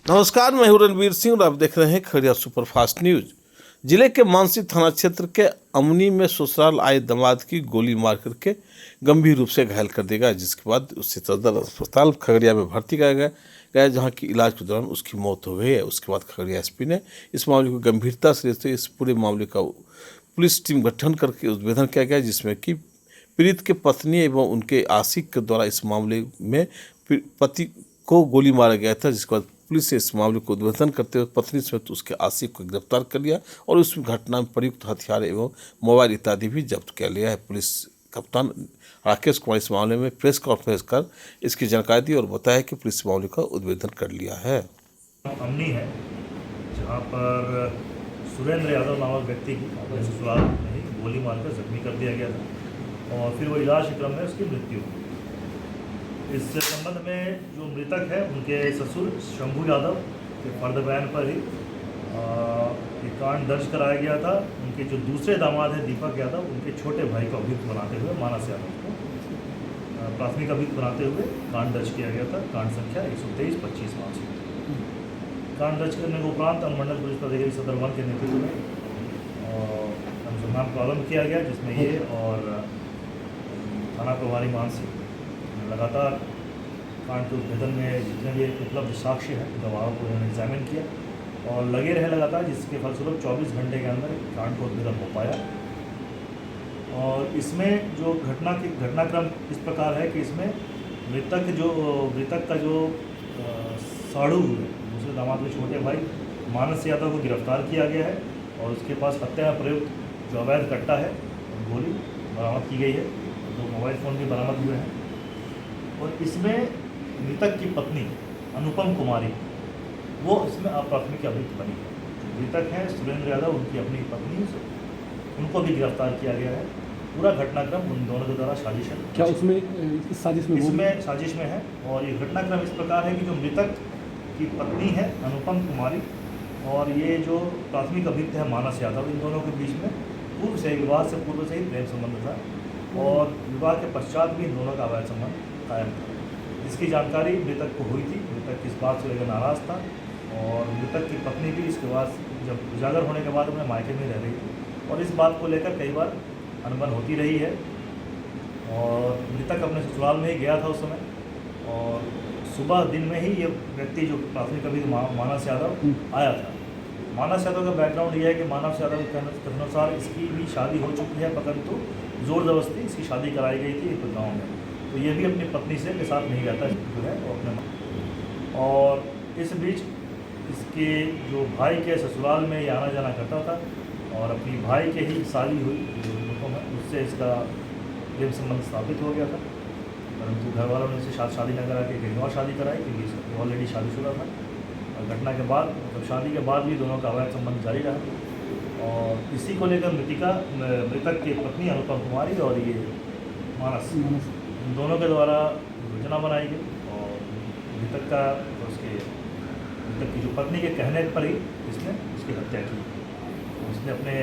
नमस्कार, मैं हूं रणवीर सिंह और आप देख रहे हैं खगड़िया सुपरफास्ट न्यूज। जिले के मानसी थाना क्षेत्र के अमनी में ससुराल आए दामाद की गोली मार करके गंभीर रूप से घायल कर दिया गया, जिसके बाद उसे सदर अस्पताल खगड़िया में भर्ती कराया गया, जहां की इलाज के दौरान उसकी मौत हो गई है। उसके बाद खगड़िया एसपी ने इस मामले को गंभीरता से लेते इस पूरे मामले का पुलिस टीम गठन करके उद्भेदन किया गया, जिसमें कि पीड़ित के पत्नी एवं उनके आशिक के द्वारा इस मामले में पति को गोली मारा गया था, जिसके बाद पुलिस ने इस मामले को उद्भेदन करते हुए पत्नी समेत उसके आशिक को गिरफ्तार कर लिया और उस घटना में प्रयुक्त हथियार एवं मोबाइल इत्यादि भी जब्त कर लिया है। पुलिस कप्तान राकेश कुमार इस मामले में प्रेस कॉन्फ्रेंस कर इसकी जानकारी दी और बताया कि पुलिस मामले का उद्भेदन कर लिया है। अमनी है जहाँ पर सुरेंद्र यादव नामक व्यक्ति की अपने ससुराल में ही गोली मारकर जख्मी कर दिया गया था और फिर वो इलाज के क्रम में उसकी मृत्यु हुई। इस संबंध में जो मृतक है उनके ससुर शंभू यादव के फर्द बयान पर ही एक कांड दर्ज कराया गया था। उनके जो दूसरे दामाद हैं दीपक यादव, उनके छोटे भाई को अभियुक्त बनाते हुए मानस यादव को प्राथमिक अभियुक्त बनाते हुए कांड दर्ज किया गया था। कांड संख्या 123/25 मार्च। कांड दर्ज करने के उपरांत अनुमंडल पुलिस पदाधिकारी सदर 1 के नेतृत्व में अनुसंधान प्रारंभ किया गया, जिसमें ये और थाना प्रभारी मानसी लगातार कांड के उद्भेदन में जितने भी उपलब्ध साक्ष्य हैं गवाहों को उन्होंने एग्जामिन किया और लगे रहे लगातार, जिसके फलस्वरूप 24 घंटे के अंदर कांड का उद्भेदन हो पाया। और इसमें जो घटनाक्रम इस प्रकार है कि इसमें मृतक का जो साड़ू है, दूसरे दामाद के छोटे भाई मानस यादव को गिरफ्तार किया गया है और उसके पास हत्या में प्रयुक्त जो अवैध कट्टा है गोली बरामद की गई है। 2 मोबाइल फ़ोन भी बरामद हुए हैं और इसमें मृतक की पत्नी अनुपम कुमारी वो इसमें अप्राथमिक अभियुक्त बनी है। जो मृतक हैं सुरेंद्र यादव, उनकी अपनी पत्नी, उनको भी गिरफ्तार किया गया है। पूरा घटनाक्रम उन दोनों के द्वारा साजिश है। क्या उसमें इस साजिश में इसमें साजिश में है और ये घटनाक्रम इस प्रकार है कि जो मृतक की पत्नी है अनुपम कुमारी और ये जो प्राथमिक अभियुक्त है मानस यादव, इन दोनों के बीच में पूर्व से विवाद से पूर्व से ही प्रेम संबंध था और विवाह के पश्चात भी इन दोनों का अवैध संबंध कायम था। इसकी जानकारी मृतक को हुई थी। मृतक इस बात से लेकर नाराज़ था और मृतक की पत्नी भी इसके बाद जब उजागर होने के बाद अपने मायके में रह रही थी और इस बात को लेकर कई बार अनबन होती रही है। और मृतक अपने ससुराल में ही गया था उस समय और सुबह दिन में ही ये व्यक्ति जो प्राथमिक अभियुक्त मानस यादव आया था। मानस यादव का बैकग्राउंड ये है कि मानस यादव के अनुसार इसकी भी शादी हो चुकी है, परंतु ज़ोर ज़बरदस्ती इसकी शादी कराई गई थी एक गाँव में। तो ये भी अपनी पत्नी से के साथ नहीं रहता जो है वो अपने। और इस बीच इसके जो भाई के ससुराल में ये आना जाना करता था और अपनी भाई के ही शादी हुई जो लोगों में उससे इसका प्रेम संबंध स्थापित हो गया था, परंतु घर वालों ने इसे शादी न करा के कहीं और शादी कराई क्योंकि ऑलरेडी शादीशुदा था। और घटना के बाद मतलब शादी के बाद भी दोनों का अवैध संबंध जारी रहा और इसी को लेकर मृतक की पत्नी अनुपम कुमारी और ये मानस दोनों के द्वारा योजना बनाई गई और मृतक की जो पत्नी के कहने पर ही इसने उसकी हत्या की। उसने अपने